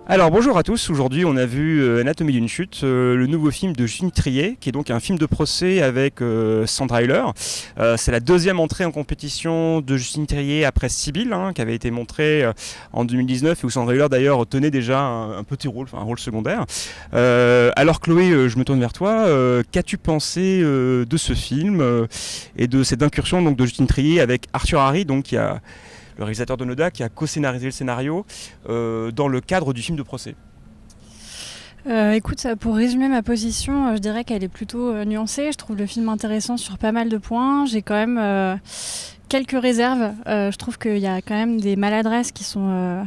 Alors bonjour à tous, aujourd'hui on a vu Anatomie d'une chute, le nouveau film de Justine Triet, qui est donc un film de procès avec Sandra Hüller. C'est la deuxième entrée en compétition de Justine Triet après Sibylle, qui avait été montrée en 2019 et où Sandra Hüller d'ailleurs tenait déjà un petit rôle, enfin un rôle secondaire. Alors Chloé, je me tourne vers toi, qu'as-tu pensé de ce film et de cette incursion donc, de Justine Triet avec Arthur Harry, donc qui a le réalisateur de Noda, qui a co-scénarisé le scénario dans le cadre du film de procès. Écoute, pour résumer ma position, je dirais qu'elle est plutôt nuancée. Je trouve le film intéressant sur pas mal de points. J'ai quand même quelques réserves. Je trouve qu'il y a quand même des maladresses qui sont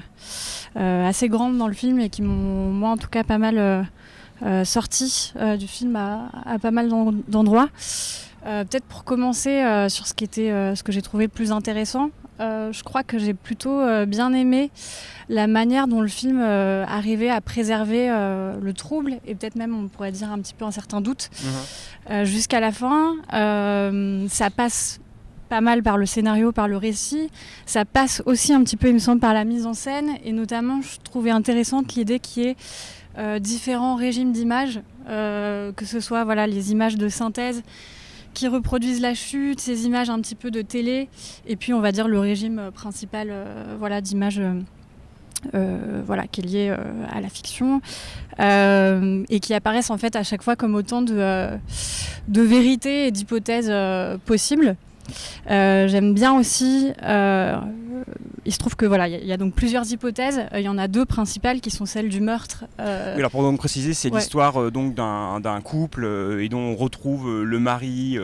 assez grandes dans le film et qui m'ont, moi en tout cas, pas mal sorti du film à pas mal d'endroits. Peut-être pour commencer sur ce que j'ai trouvé le plus intéressant. Je crois que j'ai plutôt bien aimé la manière dont le film arrivait à préserver le trouble et peut-être même on pourrait dire un petit peu un certain doute jusqu'à la fin. Ça passe pas mal par le scénario, par le récit. Ça passe aussi un petit peu, il me semble, par la mise en scène et notamment je trouvais intéressante l'idée qu'il y ait différents régimes d'images, que ce soit les images de synthèse qui reproduisent la chute, ces images un petit peu de télé, et puis on va dire le régime principal d'images qui est lié à la fiction, et qui apparaissent en fait à chaque fois comme autant de vérités et d'hypothèses possibles. J'aime bien aussi, il se trouve que il y a donc plusieurs hypothèses. Il y en a deux principales qui sont celles du meurtre. Oui, alors pour donc préciser, c'est l'histoire donc d'un couple et dont on retrouve le mari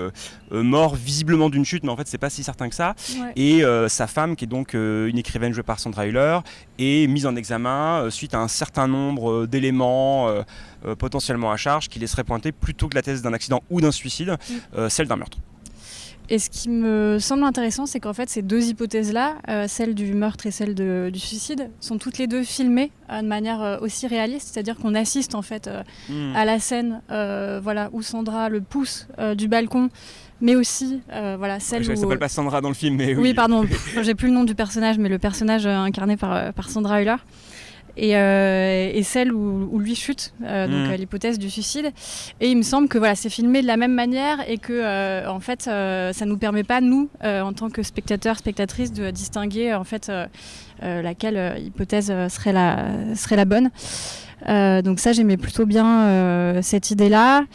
mort visiblement d'une chute, mais en fait c'est pas si certain que ça. Ouais. Et sa femme, qui est donc une écrivaine jouée par Sandra Hüller, est mise en examen suite à un certain nombre d'éléments potentiellement à charge qui laisseraient pointer plutôt que la thèse d'un accident ou d'un suicide, celle d'un meurtre. Et ce qui me semble intéressant, c'est qu'en fait, ces deux hypothèses-là, celle du meurtre et celle du suicide, sont toutes les deux filmées de manière aussi réaliste. C'est-à-dire qu'on assiste en fait à la scène où Sandra le pousse du balcon, mais aussi celle où... Elle s'appelle pas Sandra dans le film, mais oui. Oui, pardon, j'ai plus le nom du personnage, mais le personnage incarné par Sandra Hüller. Et celle où lui chute, donc l'hypothèse du suicide. Et il me semble que c'est filmé de la même manière et que en fait ça nous permet pas nous en tant que spectateurs, spectatrices de distinguer en fait laquelle hypothèse serait la bonne. Donc ça j'aimais plutôt bien cette idée-là.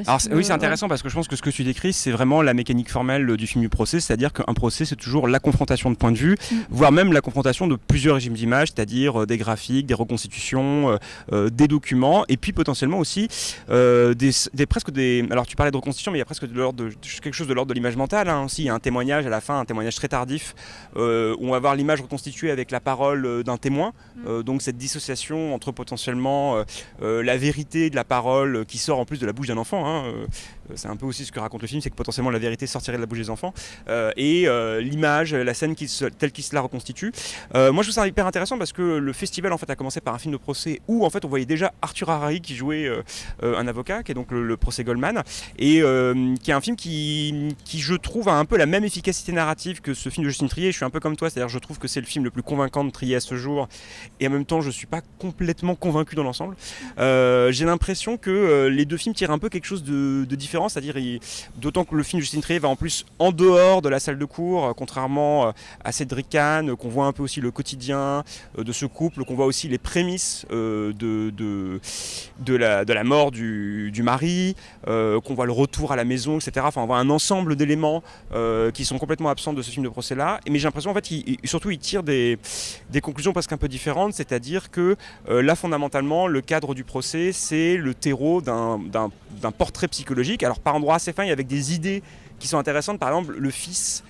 Alors oui, c'est intéressant parce que je pense que ce que tu décris, c'est vraiment la mécanique formelle du film du procès, c'est-à-dire qu'un procès, c'est toujours la confrontation de points de vue, voire même la confrontation de plusieurs régimes d'images, c'est-à-dire des graphiques, des reconstitutions, des documents, et puis potentiellement aussi presque des... Alors tu parlais de reconstitution, mais il y a presque quelque chose de l'ordre de l'image mentale, aussi. Il y a un témoignage à la fin, un témoignage très tardif, où on va voir l'image reconstituée avec la parole d'un témoin, donc cette dissociation entre potentiellement la vérité de la parole qui sort en plus de la bouche d'un enfant. C'est un peu aussi ce que raconte le film, c'est que potentiellement la vérité sortirait de la bouche des enfants et l'image, la scène telle qu'il se la reconstitue. Moi je trouve ça hyper intéressant parce que le festival en fait a commencé par un film de procès où en fait on voyait déjà Arthur Harry qui jouait un avocat, qui est donc le procès Goldman, et qui est un film qui je trouve a un peu la même efficacité narrative que ce film de Justine Triet. Je suis un peu comme toi, c'est-à-dire je trouve que c'est le film le plus convaincant de Triet à ce jour, et en même temps je suis pas complètement convaincu dans l'ensemble. J'ai l'impression que les deux films tirent un peu quelque chose de différent, c'est-à-dire d'autant que le film de Justine Triet va en plus en dehors de la salle de cours, contrairement à Cédric Kahn, qu'on voit un peu aussi le quotidien de ce couple, qu'on voit aussi les prémices de la mort du mari, qu'on voit le retour à la maison, etc. Enfin, on voit un ensemble d'éléments qui sont complètement absents de ce film de procès-là. Mais j'ai l'impression en fait surtout il tire des conclusions presque un peu différentes, c'est-à-dire que là fondamentalement le cadre du procès c'est le terreau d'un portrait psychologique, alors par endroits assez fins et avec des idées qui sont intéressantes. Par exemple, le fils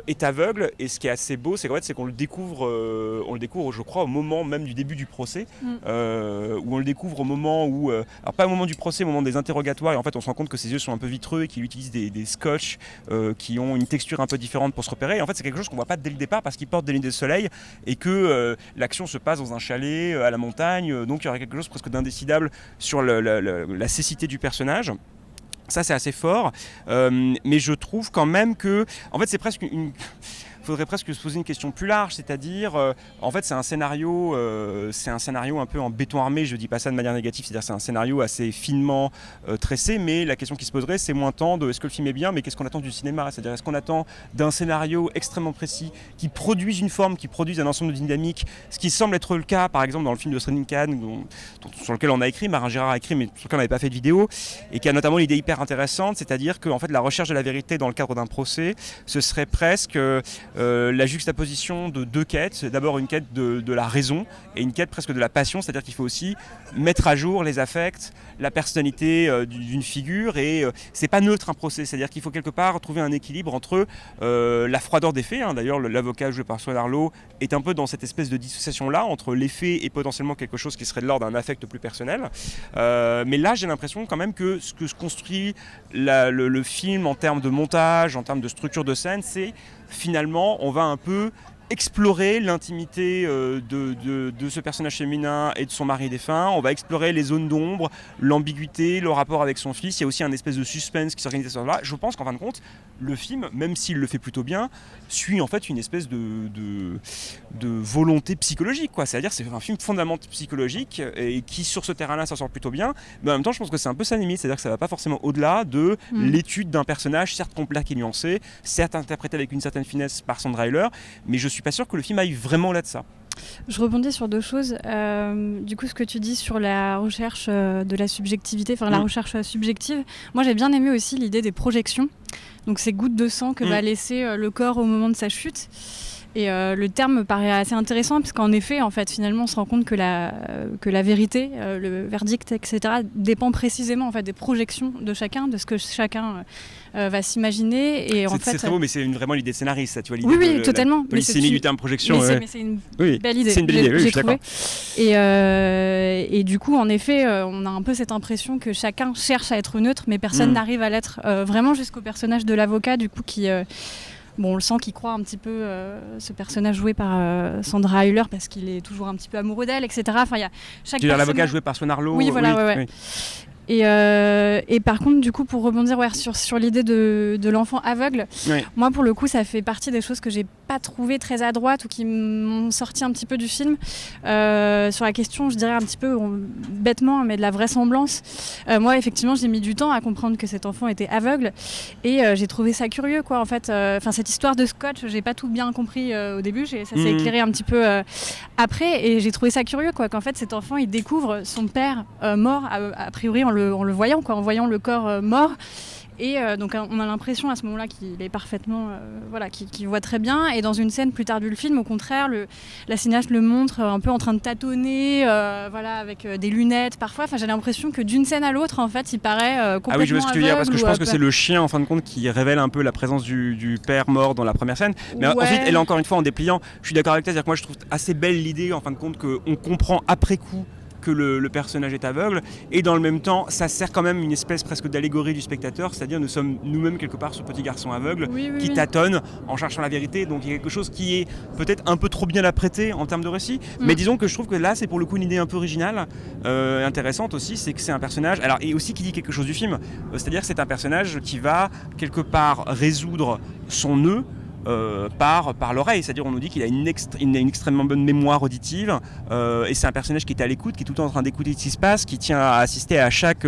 est aveugle, et ce qui est assez beau, c'est qu'on le découvre, je crois, au moment même du début du procès, où on le découvre au moment où, alors pas au moment du procès, au moment des interrogatoires, et en fait on se rend compte que ses yeux sont un peu vitreux et qu'il utilise des scotch qui ont une texture un peu différente pour se repérer. Et en fait c'est quelque chose qu'on voit pas dès le départ parce qu'il porte des lunettes de soleil et que l'action se passe dans un chalet à la montagne, donc il y aurait quelque chose presque d'indécidable sur la cécité du personnage. Ça c'est assez fort, mais je trouve quand même que, en fait c'est presque une... faudrait presque se poser une question plus large, c'est-à-dire, en fait, c'est un scénario un peu en béton armé, je dis pas ça de manière négative, c'est-à-dire c'est un scénario assez finement tressé, mais la question qui se poserait, c'est moins tant de est-ce que le film est bien, mais qu'est-ce qu'on attend du cinéma, c'est-à-dire est-ce qu'on attend d'un scénario extrêmement précis, qui produise une forme, qui produise un ensemble de dynamiques, ce qui semble être le cas, par exemple, dans le film de Srenin Khan, sur lequel on a écrit, Marin Gérard a écrit, mais sur lequel on n'avait pas fait de vidéo, et qui a notamment l'idée hyper intéressante, c'est-à-dire que en fait, la recherche de la vérité dans le cadre d'un procès, ce serait presque la juxtaposition de deux quêtes. D'abord une quête de la raison et une quête presque de la passion, c'est-à-dire qu'il faut aussi mettre à jour les affects, la personnalité d'une figure, et c'est pas neutre un procès, c'est-à-dire qu'il faut quelque part trouver un équilibre entre la froideur des faits, d'ailleurs l'avocat joué par Swan Arlo est un peu dans cette espèce de dissociation-là entre les faits et potentiellement quelque chose qui serait de l'ordre d'un affect plus personnel, mais là j'ai l'impression quand même que ce que se construit le film en termes de montage, en termes de structure de scène, c'est finalement on va un peu explorer l'intimité de ce personnage féminin et de son mari défunt, on va explorer les zones d'ombre, l'ambiguïté, le rapport avec son fils, il y a aussi un espèce de suspense qui s'organise à ce moment-là. Je pense qu'en fin de compte, le film, même s'il le fait plutôt bien, suit en fait une espèce de volonté psychologique, quoi. C'est-à-dire c'est un film fondamentalement psychologique et qui sur ce terrain-là s'en sort plutôt bien, mais en même temps je pense que c'est un peu sa limite, c'est-à-dire que ça va pas forcément au-delà de l'étude d'un personnage, certes complexe et nuancé, certes interprété avec une certaine finesse par Sandra Hüller, mais je suis pas sûr que le film aille vraiment là de ça. Je rebondis sur deux choses. Du coup, ce que tu dis sur la recherche de la subjectivité, enfin la recherche subjective, moi j'ai bien aimé aussi l'idée des projections. Donc ces gouttes de sang que va laisser le corps au moment de sa chute. Et le terme me paraît assez intéressant parce qu'en effet, en fait, finalement, on se rend compte que la vérité, le verdict, etc., dépend précisément en fait des projections de chacun, de ce que chacun va s'imaginer. Et en fait, c'est très beau, mais c'est vraiment l'idée scénariste, ça, tu vois, l'idée oui, totalement. La polysémie du terme projection. Mais c'est une belle idée. C'est une belle idée, oui, j'ai je suis trouvé. Et du coup, en effet, on a un peu cette impression que chacun cherche à être neutre, mais personne n'arrive à l'être. Vraiment jusqu'au personnage de l'avocat, du coup, qui on le sent qu'il croit un petit peu ce personnage joué par Sandra Hüller parce qu'il est toujours un petit peu amoureux d'elle, etc. Enfin, il y a chaque personnage... l'avocat joué par Swan Arlo. Oui, voilà, oui. Et par contre, du coup, pour rebondir sur l'idée de l'enfant aveugle, moi, pour le coup, ça fait partie des choses que j'ai pas trouvées très à droite ou qui m'ont sorti un petit peu du film. Sur la question, je dirais un petit peu bêtement, mais de la vraisemblance. Moi, effectivement, j'ai mis du temps à comprendre que cet enfant était aveugle et j'ai trouvé ça curieux, quoi. En fait, cette histoire de scotch, j'ai pas tout bien compris au début. Ça s'est éclairé un petit peu après, et j'ai trouvé ça curieux, quoi. Qu'en fait, cet enfant, il découvre son père mort, a priori en le voyant, quoi, en voyant le corps mort. Et donc on a l'impression à ce moment-là qu'il est parfaitement, qu'il voit très bien. Et dans une scène plus tard du film, au contraire, la cinéaste le montre un peu en train de tâtonner, avec des lunettes parfois. Enfin, j'ai l'impression que d'une scène à l'autre, en fait, il paraît complètement aveugle. Ah oui, je vois ce que tu veux dire, parce que je pense que c'est le chien, en fin de compte, qui révèle un peu la présence du père mort dans la première scène. Mais ensuite, elle est encore une fois en dépliant. Je suis d'accord avec toi, c'est-à-dire que moi, je trouve assez belle l'idée, en fin de compte, qu'on comprend après coup que le personnage est aveugle, et dans le même temps ça sert quand même une espèce presque d'allégorie du spectateur, c'est-à-dire nous sommes nous-mêmes quelque part ce petit garçon aveugle qui tâtonne en cherchant la vérité, donc il y a quelque chose qui est peut-être un peu trop bien apprêté en termes de récit, mais disons que je trouve que là c'est pour le coup une idée un peu originale, intéressante aussi, c'est que c'est un personnage, alors, et aussi qui dit quelque chose du film, c'est-à-dire que c'est un personnage qui va quelque part résoudre son nœud par l'oreille, c'est-à-dire on nous dit qu'il a une extrêmement bonne mémoire auditive, et c'est un personnage qui est à l'écoute, qui est tout le temps en train d'écouter ce qui se passe, qui tient à assister à chaque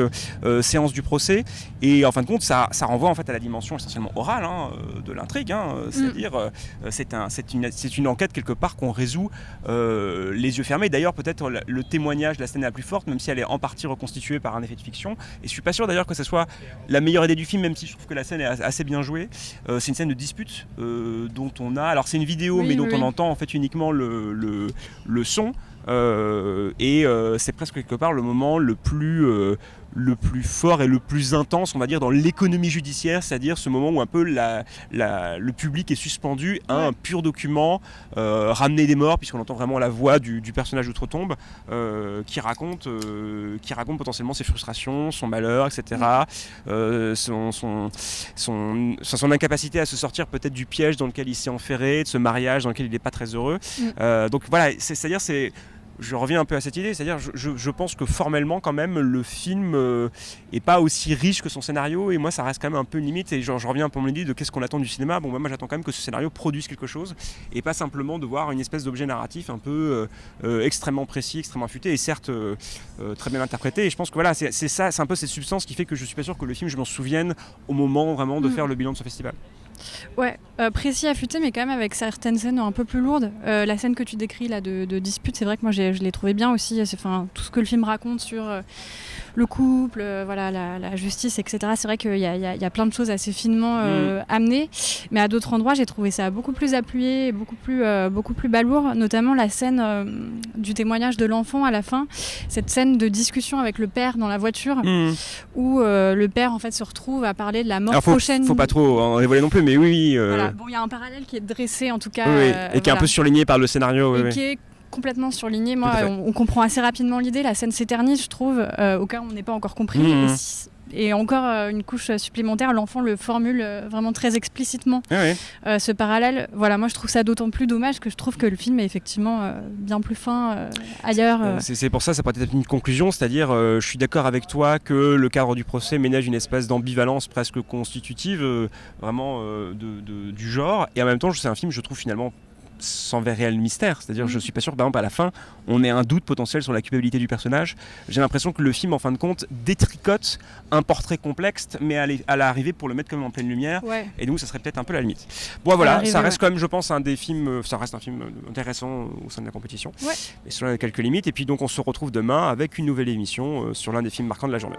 séance du procès, et en fin de compte ça renvoie en fait à la dimension essentiellement orale de l'intrigue, c'est-à-dire c'est une enquête quelque part qu'on résout les yeux fermés. D'ailleurs peut-être le témoignage, la scène la plus forte, même si elle est en partie reconstituée par un effet de fiction, et je suis pas sûr d'ailleurs que ce soit la meilleure idée du film, même si je trouve que la scène est assez bien jouée. C'est une scène de dispute dont on a, alors c'est une vidéo mais dont on entend en fait uniquement le son, et c'est presque quelque part le moment le plus fort et le plus intense, on va dire, dans l'économie judiciaire, c'est-à-dire ce moment où un peu le public est suspendu à un pur document, ramener des morts, puisqu'on entend vraiment la voix du personnage d'outre-tombe, qui raconte potentiellement ses frustrations, son malheur, etc., son incapacité à se sortir peut-être du piège dans lequel il s'est enferré, de ce mariage dans lequel il n'est pas très heureux. Donc voilà, c'est-à-dire je reviens un peu à cette idée, c'est-à-dire je pense que formellement quand même le film est pas aussi riche que son scénario, et moi ça reste quand même un peu une limite, et je reviens un peu à mon idée de qu'est-ce qu'on attend du cinéma. Bon, moi j'attends quand même que ce scénario produise quelque chose, et pas simplement de voir une espèce d'objet narratif un peu extrêmement précis, extrêmement affûté, et certes très bien interprété, et je pense que voilà, c'est ça, c'est un peu cette substance qui fait que je suis pas sûr que le film, je m'en souvienne au moment vraiment de faire le bilan de ce festival. Ouais, précis, affûté, mais quand même avec certaines scènes un peu plus lourdes. La scène que tu décris là de dispute, c'est vrai que moi je l'ai trouvé bien aussi. Tout ce que le film raconte sur le couple, voilà, la justice, etc. C'est vrai qu'il y a plein de choses assez finement amenées, mais à d'autres endroits j'ai trouvé ça beaucoup plus appuyé, beaucoup plus balourd, notamment la scène du témoignage de l'enfant à la fin, cette scène de discussion avec le père dans la voiture, où le père en fait se retrouve à parler de la mort prochaine. Faut pas trop en dévoiler non plus, mais oui. Voilà. Bon, il y a un parallèle qui est dressé en tout cas. Oui, et qui est un peu surligné par le scénario. Et qui est complètement surligné. Moi, on comprend assez rapidement l'idée. La scène s'éternise, je trouve, au cas où on n'est pas encore compris. Et encore une couche supplémentaire, l'enfant le formule vraiment très explicitement. Ce parallèle, voilà, moi je trouve ça d'autant plus dommage que je trouve que le film est effectivement bien plus fin ailleurs. C'est pour ça peut être une conclusion, c'est-à-dire je suis d'accord avec toi que le cadre du procès ménage une espèce d'ambivalence presque constitutive vraiment du genre, et en même temps c'est un film, je trouve, finalement sans réel mystère, c'est-à-dire je suis pas sûr que par exemple à la fin on ait un doute potentiel sur la culpabilité du personnage. J'ai l'impression que le film en fin de compte détricote un portrait complexe, mais à l'arrivée pour le mettre quand même en pleine lumière, et donc ça serait peut-être un peu la limite. Bon voilà, ça reste quand même, je pense, un des films, ça reste un film intéressant au sein de la compétition, mais selon quelques limites, et puis donc on se retrouve demain avec une nouvelle émission sur l'un des films marquants de la journée.